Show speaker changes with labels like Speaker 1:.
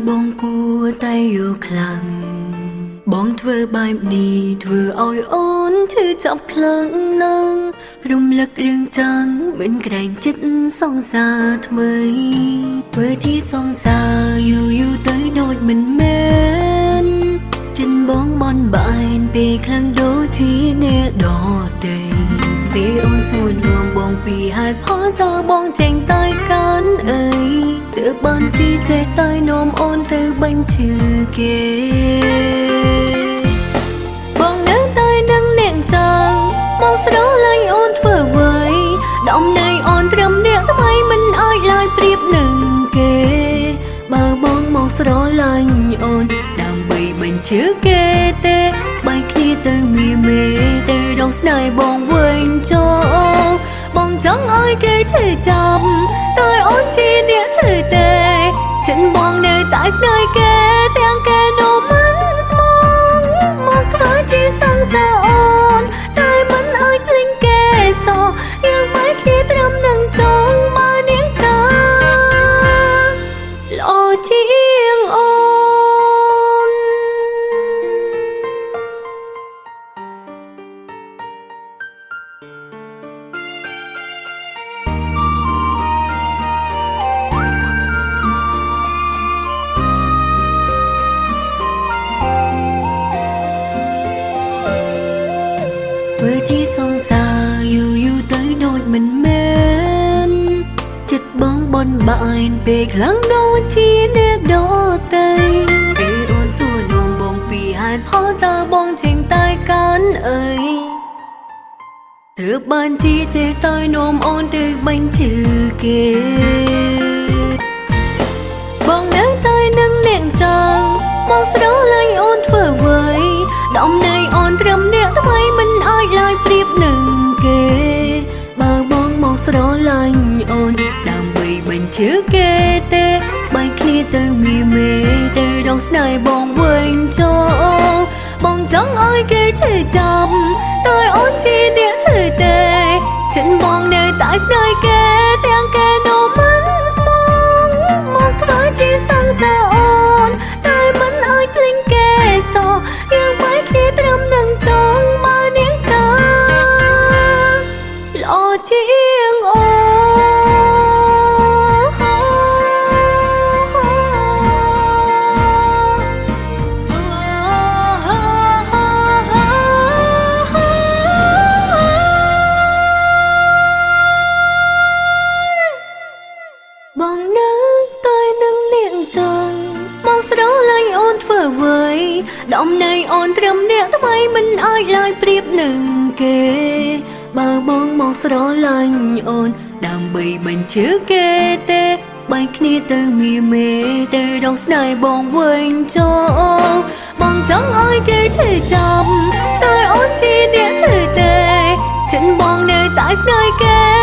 Speaker 1: បងគួរតែយកខ្លាំងបងធ្វើបែបនេះធ្វើឲ្យអូនឈឺចាប់ខ្លាំងណាស់រំលឹករឿងចឹងមិនក្រែងចិត្តសង្សារថ្មីធ្វើជាសង្សារយូរទៅដូចមិនមែនចិនបងបនបែនពេលខ្លាំងដូចជាអ្នកដទៃពេលអូនសួរនាំបងពីហេតុផលតើបងចេញតែកាន់អីទើបបានទីចេះតែនាំអូនទៅបញ្ឈឺគេបងនៅតែនឹងអ្នកចឹងបងស្រឡាញ់អូនធ្វើអ្វីដំណើរអូនត្រឹមអ្នកថ្មីមិនអាចឡើយប្រៀបនឹងគេបើបងមកស្រឡាញ់អូនដើម្បីបញ្ឈឺគេទេបែកគ្នាទៅមេទៅរកស្នេហ៍បងវិញចូលបងចង់ឲ្យគេឈឺចាប់តែអូនជាអ្នកឈឺទេចិនបងនៅតែស្នេហ៍គេទាំងគេនោះមិនស្មងមកធ្វើជាសង្សារអូនតែមិនឲ្យភ្លេចគេសោះយើងបែកគ្នាត្រឹមនឹងចង់បើនាងចាល្អជាងអូនធ្វើជាសង្សារយូរទៅដូចមិនមែនចិត្តបងបនបែនពេលខ្លាំងដូចជាអ្នកដទៃពេលអូនសួរនាំបងពីហេតុផលតើបងចេញតែកាន់អីទើបបានជាចេះតែនាំអូនទៅបញ្ឈឺគេបងនៅតែនឹងអ្នកចឹងបងស្រឡាញ់អូនធ្វើអ្វីដំណើរអូនត្រឹមអ្នកថ្មីមិនអាចឡើយប្រៀបនឹងគេបើបងមកស្រឡាញ់អូនដើម្បីបញ្ឈឺគេទេបែកគ្នាទៅមេទៅរកស្នេហ៍បងវិញចូលបងចង់ឲ្យគេឈឺចាប់តែអូនជាអ្នកឈឺទេចិនបងនៅតែស្នេហ៍គេទាំងគេនោះមិនស្មងមកធ្វើជាសង្សារអូនតែមិនឲ្យភ្លេចគេសោះយើងបែកគ្នាត្រឹមនឹងចង់បើនាងចាល្អជាងអូនបងនៅតែនឹងនាងចឹងបងស្រឡាញ់អូនធ្វើអ្វីដំណើរអូនត្រឹមអ្នកថ្មីមិនអាចឡើយប្រៀបនឹងគេបើបងមកស្រឡាញ់អូនដើម្បីបញ្ឈឺគេទេបែកគ្នាទៅមេទៅរកស្នេហ៍បងវិញចូលបងចង់ឲ្យគេឈឺចាប់តែអូនជាអ្នកឈឺទេចិនបងនៅតែស្នេហ៍គេ